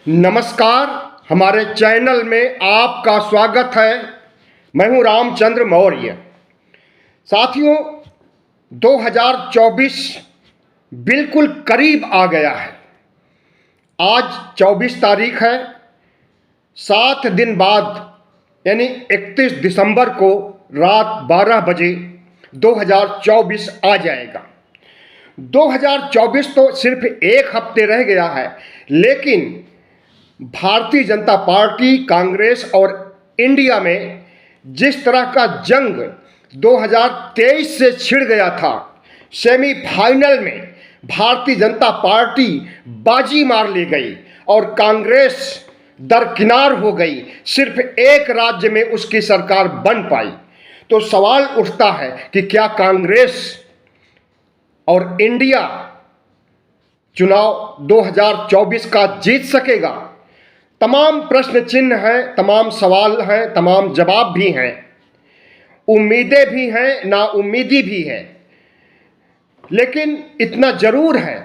नमस्कार, हमारे चैनल में आपका स्वागत है। मैं हूं रामचंद्र मौर्य। साथियों, 2024 बिल्कुल करीब आ गया है। आज 24 तारीख है। 7 दिन बाद यानी 31 दिसंबर को रात 12 बजे 2024 आ जाएगा। 2024 तो सिर्फ एक हफ्ते रह गया है, लेकिन भारतीय जनता पार्टी, कांग्रेस और इंडिया में जिस तरह का जंग 2023 से छिड़ गया था, सेमीफाइनल में भारतीय जनता पार्टी बाजी मार ले गई और कांग्रेस दरकिनार हो गई। सिर्फ एक राज्य में उसकी सरकार बन पाई। तो सवाल उठता है कि क्या कांग्रेस और इंडिया चुनाव 2024 का जीत सकेगा? तमाम प्रश्न चिन्ह हैं, तमाम सवाल हैं, तमाम जवाब भी हैं, उम्मीदें भी हैं, नाउम्मीदी भी है। लेकिन इतना जरूर है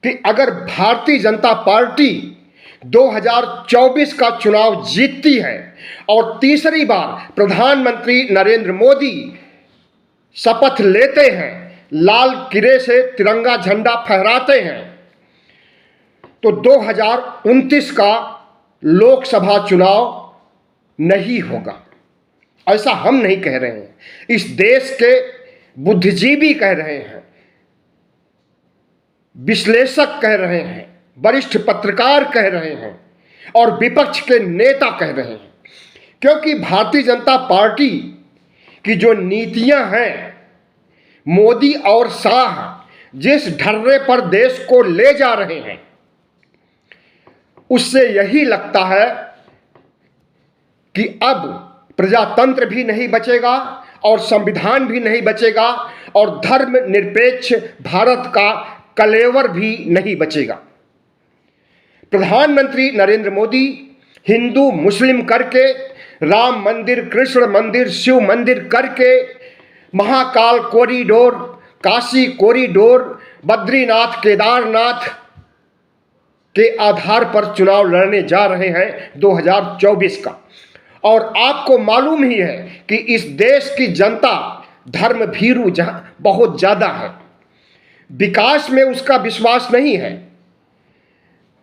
कि अगर भारतीय जनता पार्टी 2024 का चुनाव जीतती है और तीसरी बार प्रधानमंत्री नरेंद्र मोदी शपथ लेते हैं, लाल किले से तिरंगा झंडा फहराते हैं, तो 2029 का लोकसभा चुनाव नहीं होगा। ऐसा हम नहीं कह रहे हैं, इस देश के बुद्धिजीवी कह रहे हैं, विश्लेषक कह रहे हैं, वरिष्ठ पत्रकार कह रहे हैं और विपक्ष के नेता कह रहे हैं। क्योंकि भारतीय जनता पार्टी की जो नीतियां हैं, मोदी और शाह जिस ढर्रे पर देश को ले जा रहे हैं, उससे यही लगता है कि अब प्रजातंत्र भी नहीं बचेगा और संविधान भी नहीं बचेगा और धर्मनिरपेक्ष भारत का कलेवर भी नहीं बचेगा। प्रधानमंत्री नरेंद्र मोदी हिंदू मुस्लिम करके, राम मंदिर, कृष्ण मंदिर, शिव मंदिर करके, महाकाल कॉरिडोर, काशी कॉरिडोर, बद्रीनाथ, केदारनाथ के आधार पर चुनाव लड़ने जा रहे हैं 2024 का। और आपको मालूम ही है कि इस देश की जनता धर्म भीरू बहुत ज्यादा है। विकास में उसका विश्वास नहीं है,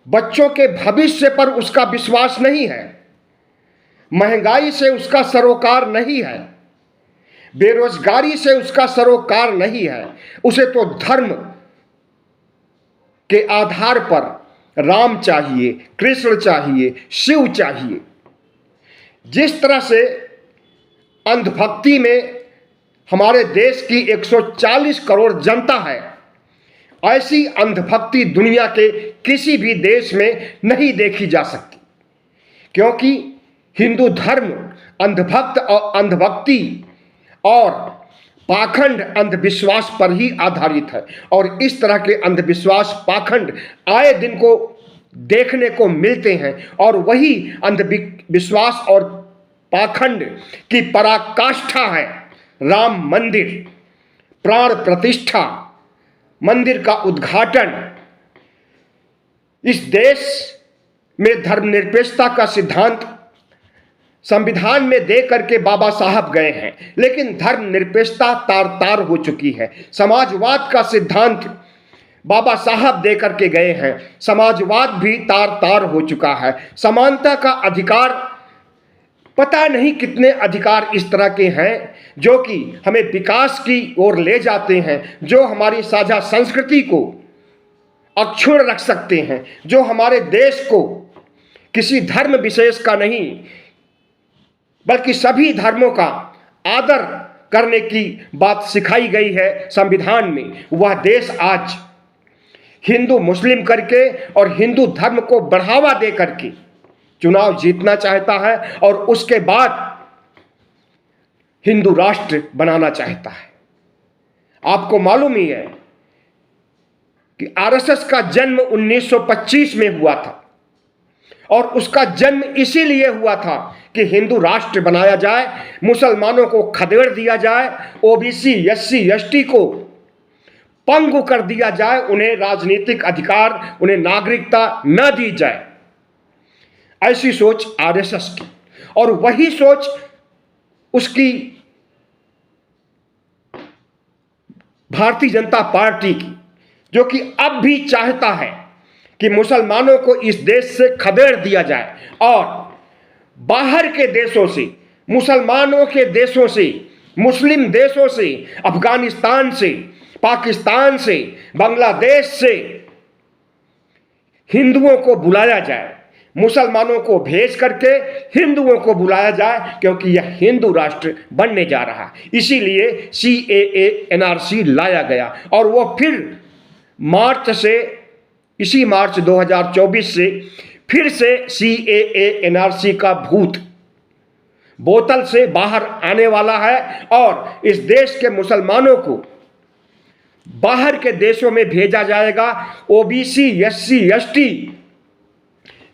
बच्चों के भविष्य पर उसका विश्वास नहीं है, महंगाई से उसका सरोकार नहीं है, बेरोजगारी से उसका सरोकार नहीं है। उसे तो धर्म के आधार पर राम चाहिए, कृष्ण चाहिए, शिव चाहिए। जिस तरह से अंधभक्ति में हमारे देश की 140 करोड़ जनता है, ऐसी अंधभक्ति दुनिया के किसी भी देश में नहीं देखी जा सकती। क्योंकि हिंदू धर्म अंधभक्त और अंधभक्ति और पाखंड अंधविश्वास पर ही आधारित है। और इस तरह के अंधविश्वास, पाखंड आए दिन को देखने को मिलते हैं। और वही अंधविश्वास और पाखंड की पराकाष्ठा है राम मंदिर, प्राण प्रतिष्ठा, मंदिर का उद्घाटन। इस देश में धर्मनिरपेक्षता का सिद्धांत संविधान में दे करके बाबा साहब गए हैं, लेकिन धर्मनिरपेक्षता तार तार हो चुकी है। समाजवाद का सिद्धांत बाबा साहब दे करके गए हैं, समाजवाद भी तार तार हो चुका है। समानता का अधिकार, पता नहीं कितने अधिकार इस तरह के हैं जो कि हमें विकास की ओर ले जाते हैं, जो हमारी साझा संस्कृति को अक्षुण्ण रख सकते हैं, जो हमारे देश को किसी धर्म विशेष का नहीं बल्कि सभी धर्मों का आदर करने की बात सिखाई गई है संविधान में। वह देश आज हिंदू मुस्लिम करके और हिंदू धर्म को बढ़ावा दे करके चुनाव जीतना चाहता है और उसके बाद हिंदू राष्ट्र बनाना चाहता है। आपको मालूम ही है कि आरएसएस का जन्म 1925 में हुआ था और उसका जन्म इसीलिए हुआ था कि हिंदू राष्ट्र बनाया जाए, मुसलमानों को खदेड़ दिया जाए, ओबीसी, एससी, एसटी को पंगु कर दिया जाए, उन्हें राजनीतिक अधिकार, उन्हें नागरिकता न दी जाए। ऐसी सोच आरएसएस की, और वही सोच उसकी भारतीय जनता पार्टी की, जो कि अब भी चाहता है कि मुसलमानों को इस देश से खदेड़ दिया जाए और बाहर के देशों से, मुसलमानों के देशों से, मुस्लिम देशों से, अफगानिस्तान से, पाकिस्तान से, बांग्लादेश से हिंदुओं को बुलाया जाए, मुसलमानों को भेज करके हिंदुओं को बुलाया जाए, क्योंकि यह हिंदू राष्ट्र बनने जा रहा है। इसीलिए CAA NRC लाया गया और वो फिर इसी मार्च 2024 से फिर से CAA NRC का भूत बोतल से बाहर आने वाला है और इस देश के मुसलमानों को बाहर के देशों में भेजा जाएगा। OBC SC ST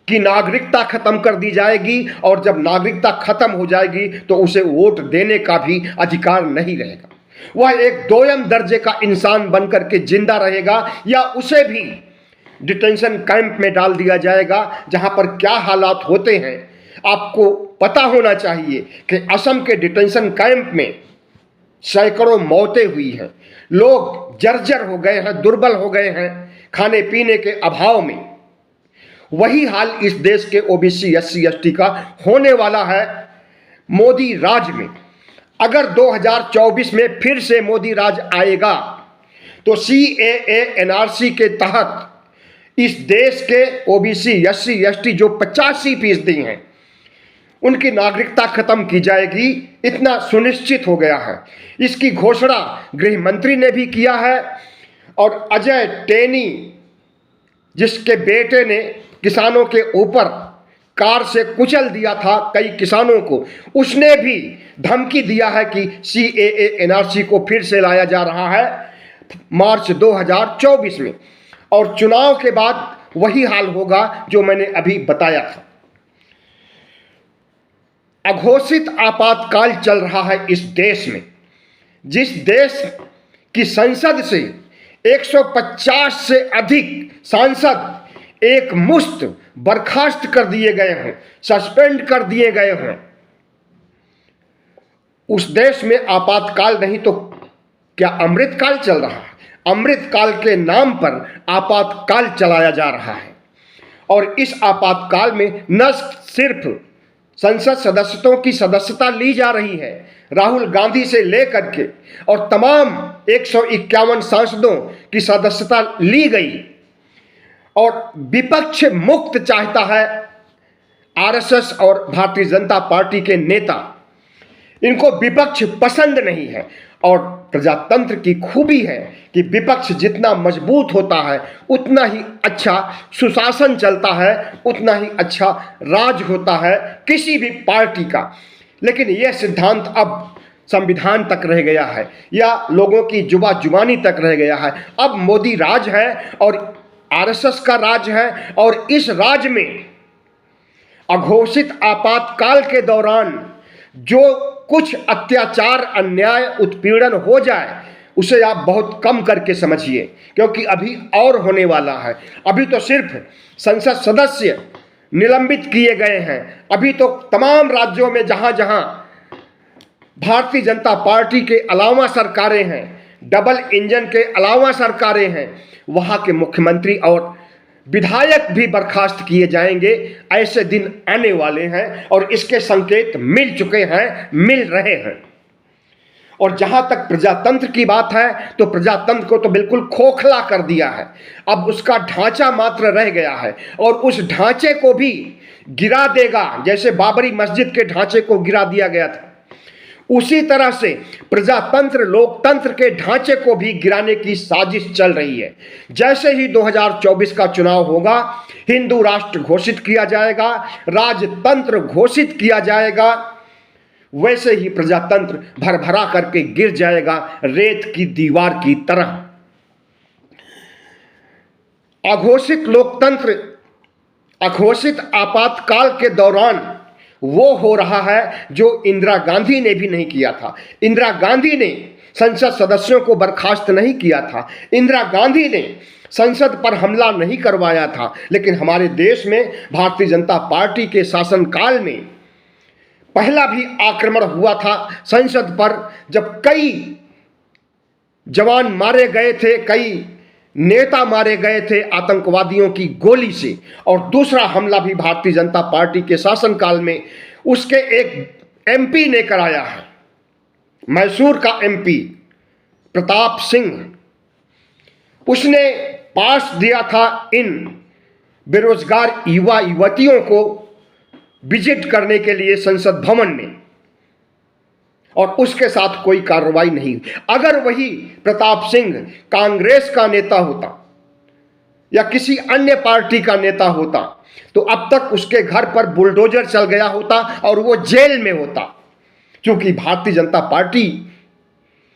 की नागरिकता खत्म कर दी जाएगी और जब नागरिकता खत्म हो जाएगी तो उसे वोट देने का भी अधिकार नहीं रहेगा। वह एक दोयम दर्जे का इंसान बनकर के जिंदा रहेगा, या उसे भी डिटेंशन कैंप में डाल दिया जाएगा, जहां पर क्या हालात होते हैं आपको पता होना चाहिए कि असम के डिटेंशन कैंप में सैकड़ों मौतें हुई हैं, लोग जर्जर हो गए हैं, दुर्बल हो गए हैं खाने पीने के अभाव में। वही हाल इस देश के OBC SC ST का होने वाला है मोदी राज में। अगर 2024 में फिर से मोदी राज आएगा तो CAA NRC के तहत इस देश के OBC SC ST जो 85% हैं उनकी नागरिकता खत्म की जाएगी, इतना सुनिश्चित हो गया है। इसकी घोषणा गृह मंत्री ने भी किया है और अजय टेनी, जिसके बेटे ने किसानों के ऊपर कार से कुचल दिया था कई किसानों को, उसने भी धमकी दिया है कि CAA NRC को फिर से लाया जा रहा है मार्च 2024 में, और चुनाव के बाद वही हाल होगा जो मैंने अभी बताया था। अघोषित आपातकाल चल रहा है इस देश में, जिस देश की संसद से 150 से अधिक सांसद एक मुश्त बर्खास्त कर दिए गए हैं, सस्पेंड कर दिए गए हैं। उस देश में आपातकाल नहीं तो क्या अमृतकाल चल रहा है? अमृतकाल के नाम पर आपातकाल चलाया जा रहा है और इस आपातकाल में न सिर्फ संसद सदस्यों की सदस्यता ली जा रही है, राहुल गांधी से लेकर के और तमाम 151 सांसदों की सदस्यता ली गई, और विपक्ष मुक्त चाहता है आरएसएस और भारतीय जनता पार्टी के नेता। इनको विपक्ष पसंद नहीं है, और प्रजातंत्र की खूबी है कि विपक्ष जितना मजबूत होता है उतना ही अच्छा सुशासन चलता है, उतना ही अच्छा राज होता है किसी भी पार्टी का। लेकिन यह सिद्धांत अब संविधान तक रह गया है या लोगों की जुबानी तक रह गया है। अब मोदी राज है और आरएसएस का राज है, और इस राज में अघोषित आपातकाल के दौरान जो कुछ अत्याचार, अन्याय, उत्पीड़न हो जाए उसे आप बहुत कम करके समझिए, क्योंकि अभी और होने वाला है। अभी तो सिर्फ संसद सदस्य निलंबित किए गए हैं, अभी तो तमाम राज्यों में जहां जहां भारतीय जनता पार्टी के अलावा सरकारें हैं, डबल इंजन के अलावा सरकारें हैं, वहां के मुख्यमंत्री और विधायक भी बर्खास्त किए जाएंगे। ऐसे दिन आने वाले हैं और इसके संकेत मिल चुके हैं, मिल रहे हैं। और जहां तक प्रजातंत्र की बात है तो प्रजातंत्र को तो बिल्कुल खोखला कर दिया है। अब उसका ढांचा मात्र रह गया है और उस ढांचे को भी गिरा देगा, जैसे बाबरी मस्जिद के ढांचे को गिरा दिया गया था, उसी तरह से प्रजातंत्र, लोकतंत्र के ढांचे को भी गिराने की साजिश चल रही है। जैसे ही 2024 का चुनाव होगा, हिंदू राष्ट्र घोषित किया जाएगा, राजतंत्र घोषित किया जाएगा, वैसे ही प्रजातंत्र भरभरा करके गिर जाएगा रेत की दीवार की तरह। अघोषित लोकतंत्र, अघोषित आपातकाल के दौरान वो हो रहा है जो इंदिरा गांधी ने भी नहीं किया था। इंदिरा गांधी ने संसद सदस्यों को बर्खास्त नहीं किया था, इंदिरा गांधी ने संसद पर हमला नहीं करवाया था, लेकिन हमारे देश में भारतीय जनता पार्टी के शासनकाल में पहला भी आक्रमण हुआ था संसद पर, जब कई जवान मारे गए थे, कई नेता मारे गए थे आतंकवादियों की गोली से। और दूसरा हमला भी भारतीय जनता पार्टी के शासनकाल में उसके एक एमपी ने कराया है, मैसूर का एमपी प्रताप सिंह। उसने पास दिया था इन बेरोजगार युवा युवतियों को विजिट करने के लिए संसद भवन में, और उसके साथ कोई कार्रवाई नहीं हुई। अगर वही प्रताप सिंह कांग्रेस का नेता होता या किसी अन्य पार्टी का नेता होता तो अब तक उसके घर पर बुलडोजर चल गया होता और वो जेल में होता। क्योंकि भारतीय जनता पार्टी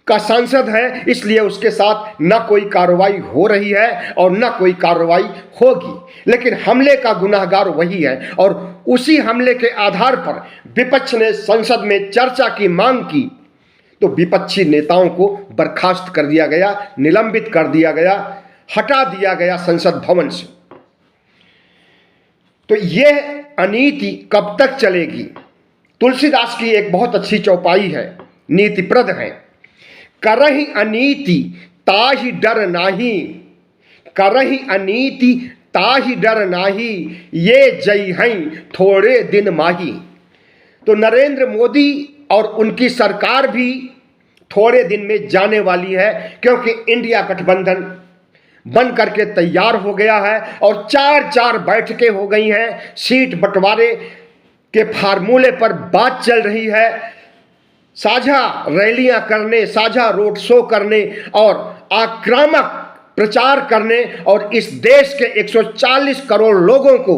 का सांसद है, इसलिए उसके साथ न कोई कार्रवाई हो रही है और न कोई कार्रवाई होगी। लेकिन हमले का गुनाहगार वही है, और उसी हमले के आधार पर विपक्ष ने संसद में चर्चा की मांग की तो विपक्षी नेताओं को बर्खास्त कर दिया गया, निलंबित कर दिया गया, हटा दिया गया संसद भवन से। तो यह अनीति कब तक चलेगी? तुलसीदास की एक बहुत अच्छी चौपाई है, नीतिप्रद है। करहि अनीति ताहि डर नाही, करहि अनीति ताहि डर नाही, ये जई हैं थोड़े दिन माही। तो नरेंद्र मोदी और उनकी सरकार भी थोड़े दिन में जाने वाली है, क्योंकि इंडिया गठबंधन बन करके तैयार हो गया है और 4-4 बैठकें हो गई हैं। सीट बंटवारे के फार्मूले पर बात चल रही है, साझा रैलियां करने, साझा रोड शो करने और आक्रामक प्रचार करने, और इस देश के 140 करोड़ लोगों को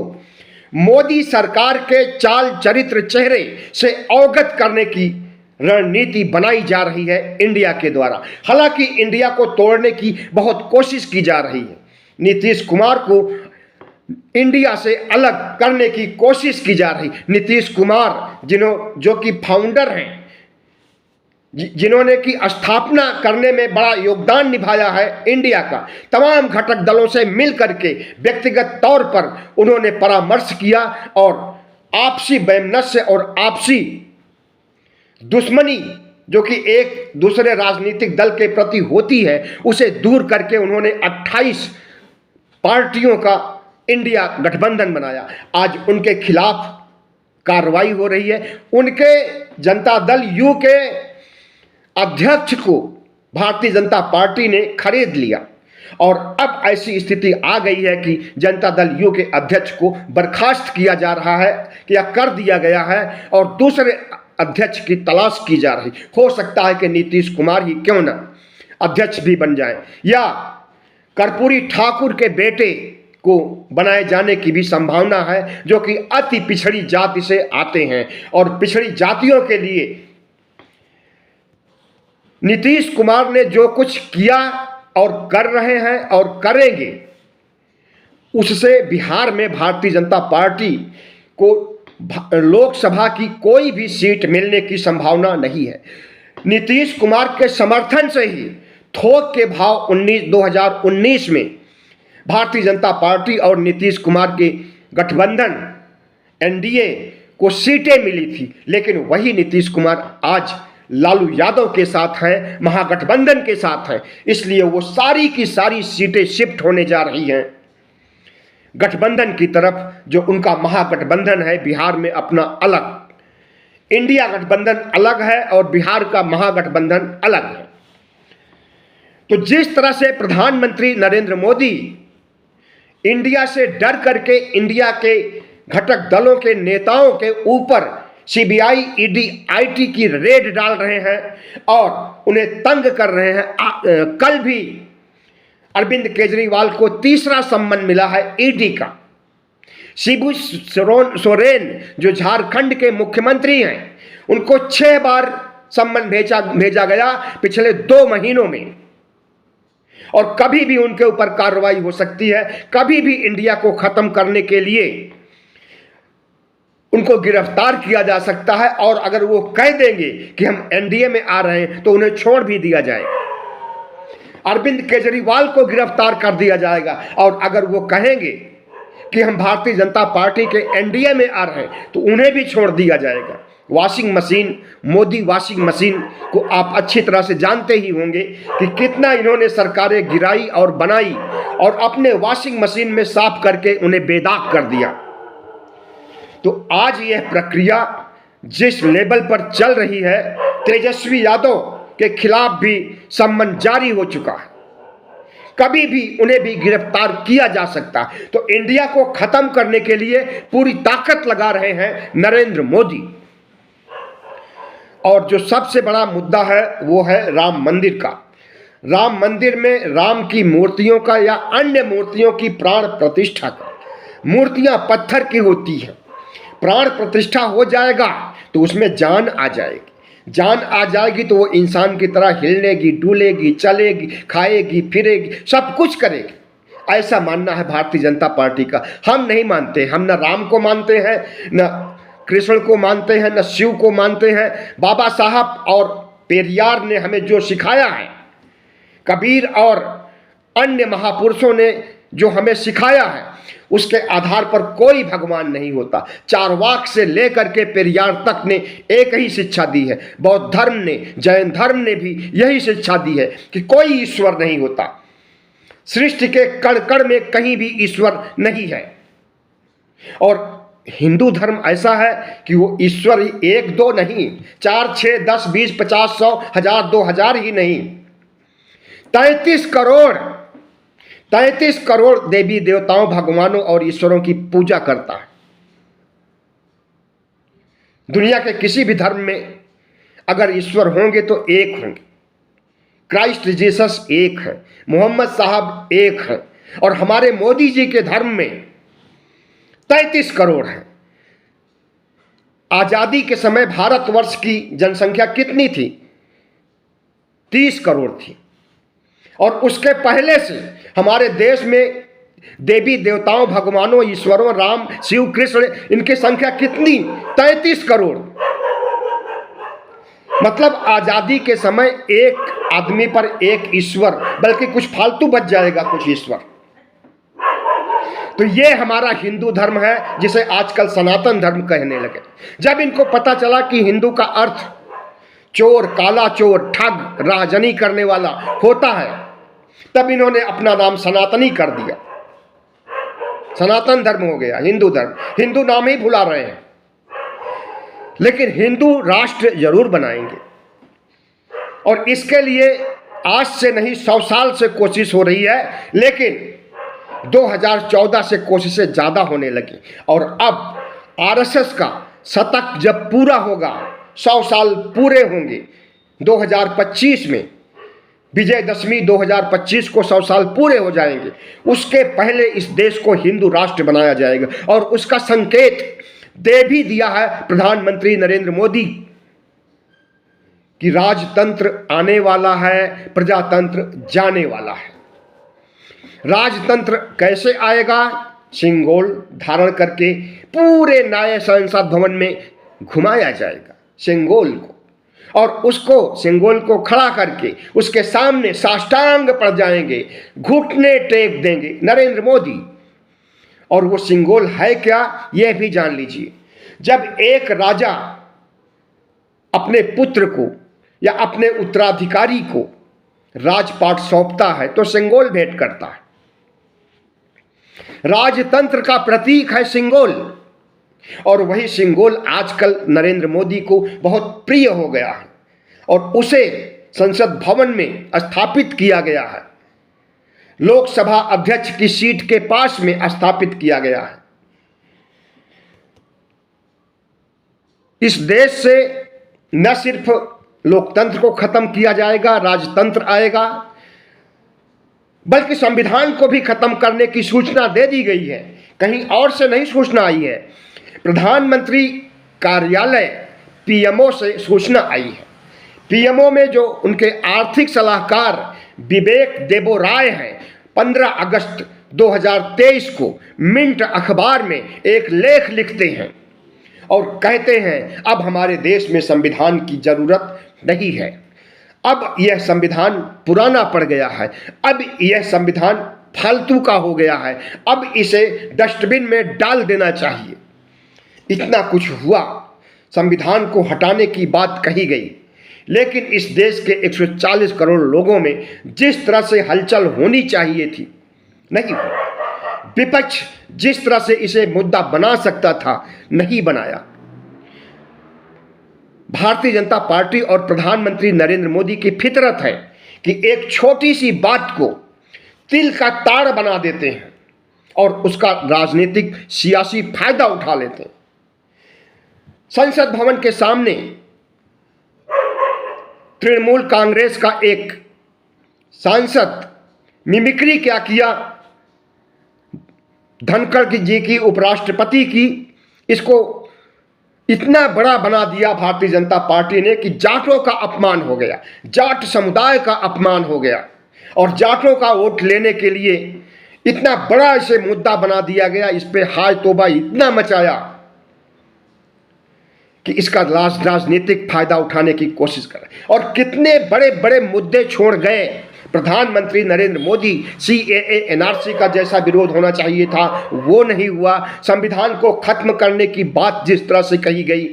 मोदी सरकार के चाल चरित्र चेहरे से अवगत करने की रणनीति बनाई जा रही है इंडिया के द्वारा। हालांकि इंडिया को तोड़ने की बहुत कोशिश की जा रही है, नीतीश कुमार को इंडिया से अलग करने की कोशिश की जा रही। नीतीश कुमार जो कि फाउंडर हैं, जिन्होंने की स्थापना करने में बड़ा योगदान निभाया है इंडिया का, तमाम घटक दलों से मिल करके व्यक्तिगत तौर पर उन्होंने परामर्श किया और आपसी वैमनस्य और आपसी दुश्मनी जो कि एक दूसरे राजनीतिक दल के प्रति होती है, उसे दूर करके उन्होंने 28 पार्टियों का इंडिया गठबंधन बनाया। आज उनके खिलाफ कार्रवाई हो रही है। उनके जनता दल यू के अध्यक्ष को भारतीय जनता पार्टी ने खरीद लिया, और अब ऐसी स्थिति आ गई है कि जनता दल यू के अध्यक्ष को बर्खास्त किया जा रहा है या कर दिया गया है, और दूसरे अध्यक्ष की तलाश की जा रही। हो सकता है कि नीतीश कुमार ही क्यों ना अध्यक्ष भी बन जाए, या कर्पूरी ठाकुर के बेटे को बनाए जाने की भी संभावना है, जो कि अति पिछड़ी जाति से आते हैं। और पिछड़ी जातियों के लिए नीतीश कुमार ने जो कुछ किया और कर रहे हैं और करेंगे, उससे बिहार में भारतीय जनता पार्टी को लोकसभा की कोई भी सीट मिलने की संभावना नहीं है। नीतीश कुमार के समर्थन से ही थोक के भाव 2019 में भारतीय जनता पार्टी और नीतीश कुमार के गठबंधन एनडीए को सीटें मिली थी। लेकिन वही नीतीश कुमार आज लालू यादव के साथ हैं, महागठबंधन के साथ हैं, इसलिए वो सारी की सारी सीटें शिफ्ट होने जा रही हैं गठबंधन की तरफ, जो उनका महागठबंधन है बिहार में अपना अलग। इंडिया गठबंधन अलग है और बिहार का महागठबंधन अलग है। तो जिस तरह से प्रधानमंत्री नरेंद्र मोदी इंडिया से डर करके इंडिया के घटक दलों के नेताओं के ऊपर सीबीआई, ईडी, आईटी की रेड डाल रहे हैं और उन्हें तंग कर रहे हैं। कल भी अरविंद केजरीवाल को तीसरा सम्मन मिला है ईडी का। शिबू सोरेन जो झारखंड के मुख्यमंत्री हैं, उनको 6 बार सम्मन भेजा गया पिछले 2 महीनों में, और कभी भी उनके ऊपर कार्रवाई हो सकती है। कभी भी इंडिया को खत्म करने के लिए उनको गिरफ्तार किया जा सकता है, और अगर वो कह देंगे कि हम एनडीए में आ रहे हैं तो उन्हें छोड़ भी दिया जाएगा। अरविंद केजरीवाल को गिरफ्तार कर दिया जाएगा, और अगर वो कहेंगे कि हम भारतीय जनता पार्टी के एनडीए में आ रहे हैं तो उन्हें भी छोड़ दिया जाएगा। Washing machine, Modi washing machine को आप अच्छी तरह से जानते ही होंगे कि कितना इन्होंने सरकारें गिराई और बनाई, और अपने वॉशिंग मशीन में साफ करके उन्हें बेदाग कर दिया। तो आज यह प्रक्रिया जिस लेवल पर चल रही है, तेजस्वी यादव के खिलाफ भी सम्मन जारी हो चुका है, कभी भी उन्हें भी गिरफ्तार किया जा सकता है। तो इंडिया को खत्म करने के लिए पूरी ताकत लगा रहे हैं नरेंद्र मोदी। और जो सबसे बड़ा मुद्दा है वो है राम मंदिर का। राम मंदिर में राम की मूर्तियों का या अन्य मूर्तियों की प्राण प्रतिष्ठा का, मूर्तियां पत्थर की होती हैं, प्राण प्रतिष्ठा हो जाएगा तो उसमें जान आ जाएगी। जान आ जाएगी तो वो इंसान की तरह हिलनेगी, डुलेगी, चलेगी, खाएगी, फिरेगी, सब कुछ करेगी। ऐसा मानना है भारतीय जनता पार्टी का। हम नहीं मानते, हम न राम को मानते हैं, न कृष्ण को मानते हैं, न शिव को मानते हैं। बाबा साहब और पेरियार ने हमें जो सिखाया है, कबीर और अन्य महापुरुषों ने जो हमें सिखाया है, उसके आधार पर कोई भगवान नहीं होता। चारवाक से लेकर के पेरियार तक ने एक ही शिक्षा दी है। बौद्ध धर्म ने, जैन धर्म ने भी यही शिक्षा दी है कि कोई ईश्वर नहीं होता। सृष्टि के कण कण में कहीं भी ईश्वर नहीं है। और हिंदू धर्म ऐसा है कि वो ईश्वर एक दो नहीं, 4, 6, 10, 20, 50, 100, 1000, 2000 ही नहीं, 33 करोड़ देवी देवताओं, भगवानों और ईश्वरों की पूजा करता है। दुनिया के किसी भी धर्म में अगर ईश्वर होंगे तो एक होंगे। क्राइस्ट जीसस एक है, मोहम्मद साहब एक है, और हमारे मोदी जी के धर्म में 33 करोड़ है। आजादी के समय भारतवर्ष की जनसंख्या कितनी थी? 30 करोड़ थी। और उसके पहले से हमारे देश में देवी देवताओं, भगवानों, ईश्वरों, राम, शिव, कृष्ण, इनकी संख्या कितनी? 33 करोड़। मतलब आजादी के समय एक आदमी पर एक ईश्वर, बल्कि कुछ फालतू बच जाएगा कुछ ईश्वर। तो ये हमारा हिंदू धर्म है, जिसे आजकल सनातन धर्म कहने लगे। जब इनको पता चला कि हिंदू का अर्थ चोर, काला चोर, ठग, राहजनी करने वाला होता है, तब इन्होंने अपना नाम सनातनी कर दिया। सनातन धर्म हो गया हिंदू धर्म। हिंदू नाम ही भुला रहे हैं, लेकिन हिंदू राष्ट्र जरूर बनाएंगे। और इसके लिए आज से नहीं 100 साल से कोशिश हो रही है, लेकिन 2014 से कोशिशें ज्यादा होने लगी। और अब आरएसएस का शतक जब पूरा होगा, 100 साल पूरे होंगे 2025 में, विजयदशमी 2025 को 100 साल पूरे हो जाएंगे, उसके पहले इस देश को हिंदू राष्ट्र बनाया जाएगा। और उसका संकेत दे भी दिया है प्रधानमंत्री नरेंद्र मोदी कि राजतंत्र आने वाला है, प्रजातंत्र जाने वाला है। राजतंत्र कैसे आएगा? सिंगोल धारण करके पूरे नए संसद भवन में घुमाया जाएगा सिंगोल को, और उसको सिंगोल को खड़ा करके उसके सामने साष्टांग पड़ जाएंगे, घुटने टेक देंगे नरेंद्र मोदी। और वो सिंगोल है क्या, यह भी जान लीजिए। जब एक राजा अपने पुत्र को या अपने उत्तराधिकारी को राजपाट सौंपता है तो सिंगोल भेंट करता है। राजतंत्र का प्रतीक है सिंगोल, और वही सिंगोल आजकल नरेंद्र मोदी को बहुत प्रिय हो गया है, और उसे संसद भवन में स्थापित किया गया है। लोकसभा अध्यक्ष की सीट के पास में स्थापित किया गया है। इस देश से न सिर्फ लोकतंत्र को खत्म किया जाएगा, राजतंत्र आएगा, बल्कि संविधान को भी खत्म करने की सूचना दे दी गई है। कहीं और से नहीं सूचना आई है, प्रधानमंत्री कार्यालय पीएमओ से सूचना आई है। पीएमओ में जो उनके आर्थिक सलाहकार विवेक देबो राय हैं, 15 अगस्त 2023 को मिंट अखबार में एक लेख लिखते हैं, और कहते हैं अब हमारे देश में संविधान की जरूरत नहीं है, अब यह संविधान पुराना पड़ गया है, अब यह संविधान फालतू का हो गया है, अब इसे डस्टबिन में डाल देना चाहिए। इतना कुछ हुआ, संविधान को हटाने की बात कही गई, लेकिन इस देश के 140 करोड़ लोगों में जिस तरह से हलचल होनी चाहिए थी नहीं हुई। विपक्ष जिस तरह से इसे मुद्दा बना सकता था नहीं बनाया। भारतीय जनता पार्टी और प्रधानमंत्री नरेंद्र मोदी की फितरत है कि एक छोटी सी बात को तिल का ताड़ बना देते हैं और उसका राजनीतिक सियासी फायदा उठा लेते हैं। संसद भवन के सामने तृणमूल कांग्रेस का एक सांसद मिमिक्री क्या किया, धनखड़ जी की, उपराष्ट्रपति की, इसको इतना बड़ा बना दिया भारतीय जनता पार्टी ने कि जाटों का अपमान हो गया, जाट समुदाय का अपमान हो गया और जाटों का वोट लेने के लिए इतना बड़ा इसे मुद्दा बना दिया गया। इस पे हाय तौबा इतना मचाया कि इसका राजनीतिक फायदा उठाने की कोशिश कर रहे हैं। और कितने बड़े बड़े मुद्दे छोड़ गए प्रधानमंत्री नरेंद्र मोदी। CAA NRC का जैसा विरोध होना चाहिए था वो नहीं हुआ। संविधान को खत्म करने की बात जिस तरह से कही गई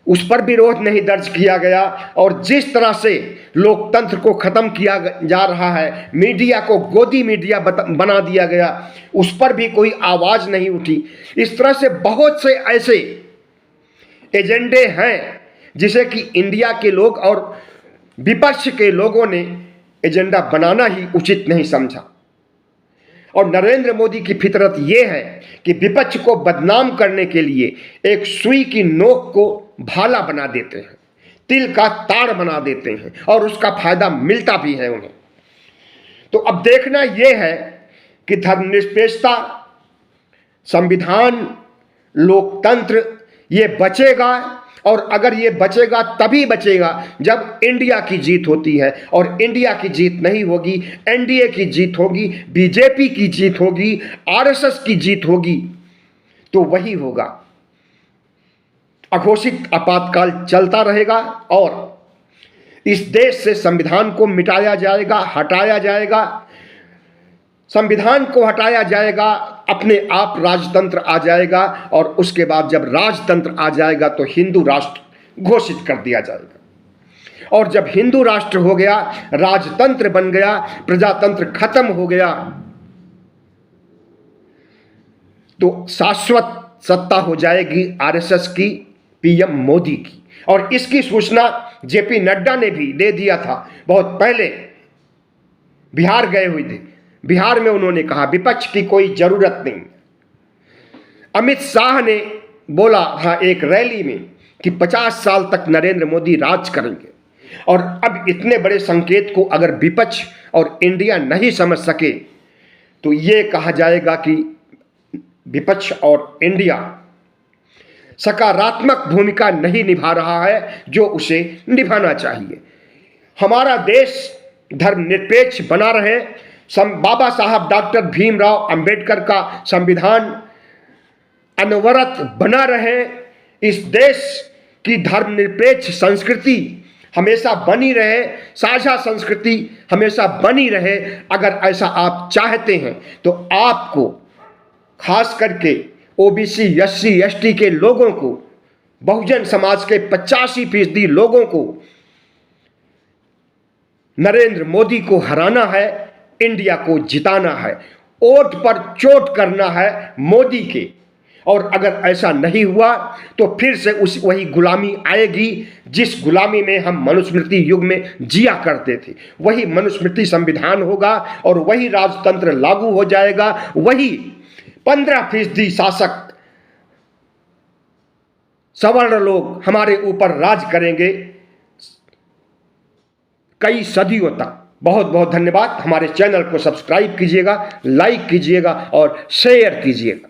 उस पर विरोध नहीं दर्ज किया गया और जिस तरह से लोकतंत्र को खत्म किया जा रहा है, मीडिया को गोदी मीडिया बना दिया गया, उस पर भी कोई आवाज नहीं उठी। इस तरह से बहुत से ऐसे एजेंडे हैं जिसे कि इंडिया के लोग और विपक्ष के लोगों ने एजेंडा बनाना ही उचित नहीं समझा। और नरेंद्र मोदी की फितरत यह है कि विपक्ष को बदनाम करने के लिए एक सुई की नोक को भाला बना देते हैं, तिल का ताड़ बना देते हैं और उसका फायदा मिलता भी है उन्हें। तो अब देखना यह है कि धर्मनिरपेक्षता, संविधान, लोकतंत्र ये बचेगा और अगर ये बचेगा तभी बचेगा जब इंडिया की जीत होती है। और इंडिया की जीत नहीं होगी, NDA की जीत होगी, BJP की जीत होगी, RSS की जीत होगी, तो वही होगा। अघोषित आपातकाल चलता रहेगा और इस देश से संविधान को मिटाया जाएगा, हटाया जाएगा। संविधान को हटाया जाएगा, अपने आप राजतंत्र आ जाएगा और उसके बाद जब राजतंत्र आ जाएगा तो हिंदू राष्ट्र घोषित कर दिया जाएगा। और जब हिंदू राष्ट्र हो गया, राजतंत्र बन गया, प्रजातंत्र खत्म हो गया, तो शाश्वत सत्ता हो जाएगी RSS की, PM मोदी की। और इसकी सूचना JP नड्डा ने भी दे दिया था, बहुत पहले बिहार गए हुए थे। बिहार में उन्होंने कहा विपक्ष की कोई जरूरत नहीं। अमित शाह ने बोला था एक रैली में कि 50 साल तक नरेंद्र मोदी राज करेंगे। और अब इतने बड़े संकेत को अगर विपक्ष और इंडिया नहीं समझ सके तो ये कहा जाएगा कि विपक्ष और इंडिया सकारात्मक भूमिका नहीं निभा रहा है जो उसे निभाना चाहिए। हमारा देश धर्मनिरपेक्ष बना रहे, बाबा साहब डॉक्टर भीमराव अंबेडकर का संविधान अनवरत बना रहे, इस देश की धर्मनिरपेक्ष संस्कृति हमेशा बनी रहे, साझा संस्कृति हमेशा बनी रहे। अगर ऐसा आप चाहते हैं तो आपको खास करके OBC SC ST के लोगों को, बहुजन समाज के 85% लोगों को नरेंद्र मोदी को हराना है, इंडिया को जिताना है, वोट पर चोट करना है मोदी के। और अगर ऐसा नहीं हुआ तो फिर से वही गुलामी आएगी जिस गुलामी में हम मनुस्मृति युग में जिया करते थे। वही मनुस्मृति संविधान होगा और वही राजतंत्र लागू हो जाएगा, वही 15% शासक सवर्ण लोग हमारे ऊपर राज करेंगे कई सदियों तक। बहुत बहुत धन्यवाद। हमारे चैनल को सब्सक्राइब कीजिएगा, लाइक कीजिएगा और शेयर कीजिएगा।